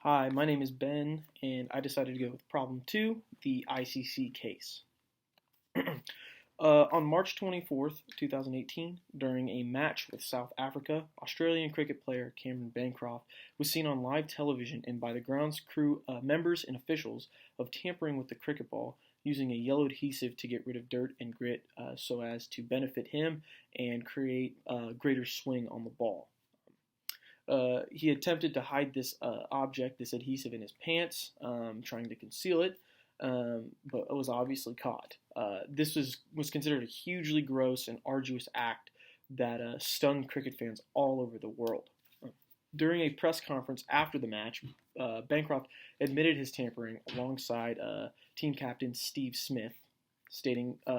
Hi, my name is Ben, and I decided to go with problem 2, the ICC case. On March 24th, 2018, during a match with South Africa, Australian cricket player Cameron Bancroft was seen on live television and by the grounds crew members and officials of tampering with the cricket ball using a yellow adhesive to get rid of dirt and grit so as to benefit him and create greater swing on the ball. He attempted to hide this object, this adhesive, in his pants, trying to conceal it, but it was obviously caught. This was considered a hugely gross and arduous act that stunned cricket fans all over the world. During a press conference after the match, Bancroft admitted his tampering alongside team captain Steve Smith,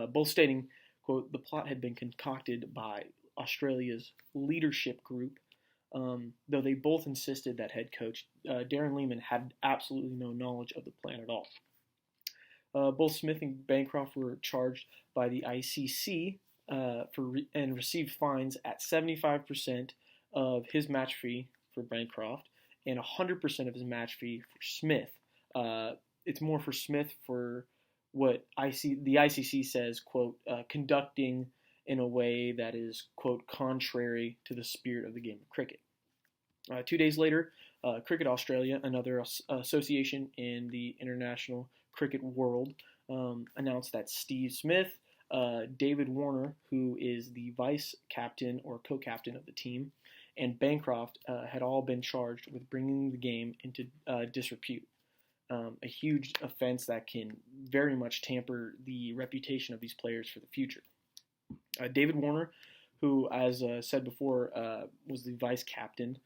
both stating, quote, "The plot had been concocted by Australia's leadership group." Though they both insisted that head coach Darren Lehman had absolutely no knowledge of the plan at all. Both Smith and Bancroft were charged by the ICC and received fines at 75% of his match fee for Bancroft and 100% of his match fee for Smith. It's more for Smith for what the ICC says, quote, conducting in a way that is, quote, contrary to the spirit of the game of cricket. 2 days later, Cricket Australia, another association in the international cricket world, announced that Steve Smith, David Warner, who is the vice captain or co-captain of the team, and Bancroft had all been charged with bringing the game into disrepute. A huge offense that can very much tamper the reputation of these players for the future. David Warner, who, as said before, was the vice captain,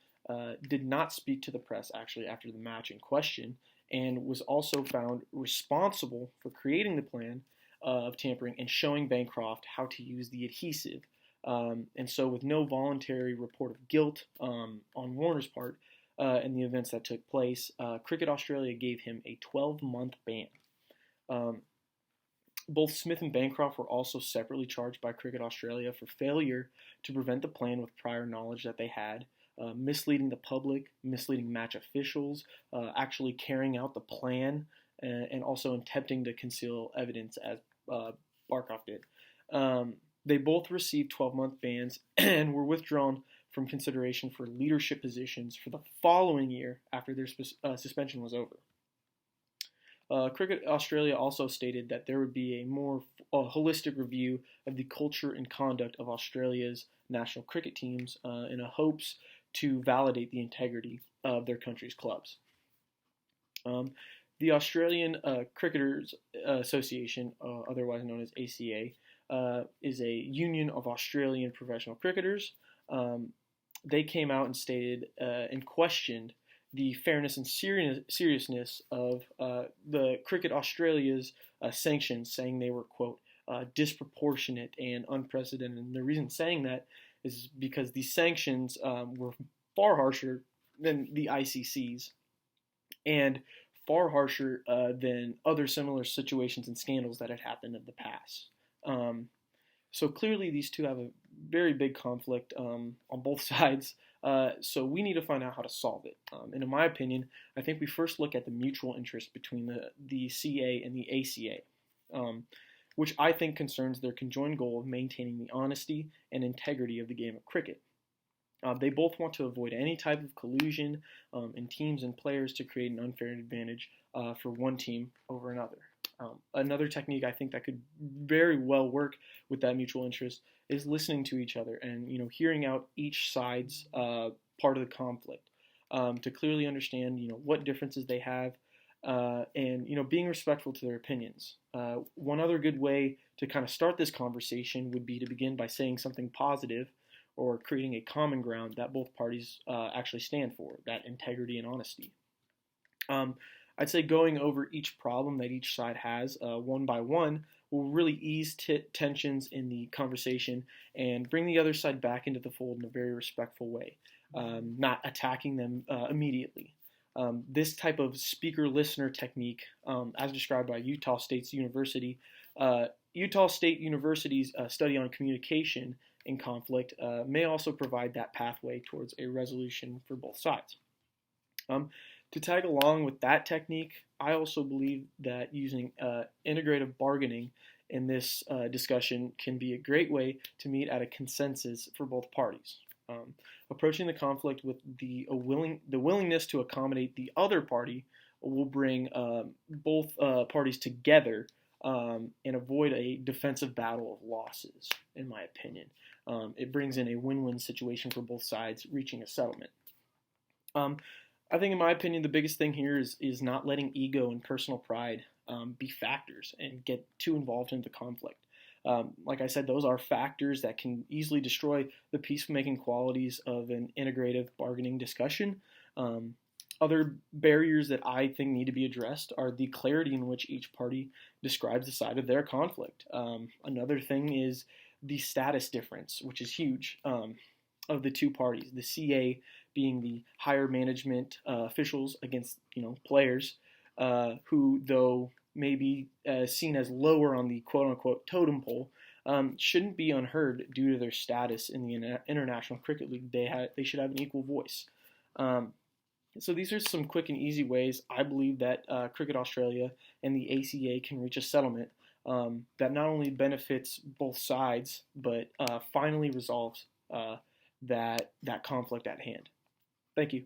did not speak to the press actually after the match in question, and was also found responsible for creating the plan of tampering and showing Bancroft how to use the adhesive. And so, with no voluntary report of guilt on Warner's part in the events that took place, Cricket Australia gave him a 12-month ban. Both Smith and Bancroft were also separately charged by Cricket Australia for failure to prevent the plan with prior knowledge that they had, misleading the public, misleading match officials, actually carrying out the plan, and also attempting to conceal evidence as Bancroft did. They both received 12-month bans and were withdrawn from consideration for leadership positions for the following year after their suspension was over. Cricket Australia also stated that there would be a more holistic review of the culture and conduct of Australia's national cricket teams in a hopes to validate the integrity of their country's clubs. The Australian Cricketers Association, otherwise known as ACA, is a union of Australian professional cricketers. They came out and stated and questioned the fairness and seriousness of the Cricket Australia's sanctions, saying they were, quote, disproportionate and unprecedented. And the reason saying that is because the sanctions were far harsher than the ICC's and far harsher than other similar situations and scandals that had happened in the past. So clearly these two have a very big conflict on both sides. So we need to find out how to solve it. And in my opinion, I think we first look at the mutual interest between the CA and the ACA, which I think concerns their conjoined goal of maintaining the honesty and integrity of the game of cricket. They both want to avoid any type of collusion in teams and players to create an unfair advantage for one team over another. Another technique I think that could very well work with that mutual interest is listening to each other and hearing out each side's part of the conflict to clearly understand what differences they have and being respectful to their opinions. One other good way to kind of start this conversation would be to begin by saying something positive or creating a common ground that both parties actually stand for, that integrity and honesty. I'd say going over each problem that each side has one by one will really ease tensions in the conversation and bring the other side back into the fold in a very respectful way, not attacking them immediately. This type of speaker-listener technique, as described by Utah State University's study on communication in conflict, may also provide that pathway towards a resolution for both sides. To tag along with that technique, I also believe that using integrative bargaining in this discussion can be a great way to meet at a consensus for both parties. Approaching the conflict with the willingness to accommodate the other party will bring both parties together and avoid a defensive battle of losses, in my opinion. It brings in a win-win situation for both sides reaching a settlement. I think, in my opinion, the biggest thing here is not letting ego and personal pride be factors and get too involved in the conflict. Like I said, those are factors that can easily destroy the peacemaking qualities of an integrative bargaining discussion. Other barriers that I think need to be addressed are the clarity in which each party describes the side of their conflict. Another thing is the status difference, which is huge, of the two parties. The CA being the higher management officials against players who, though may be seen as lower on the quote-unquote totem pole, shouldn't be unheard due to their status in the International Cricket League. They should have an equal voice. So these are some quick and easy ways I believe that Cricket Australia and the ACA can reach a settlement that not only benefits both sides, but finally resolves that conflict at hand. Thank you.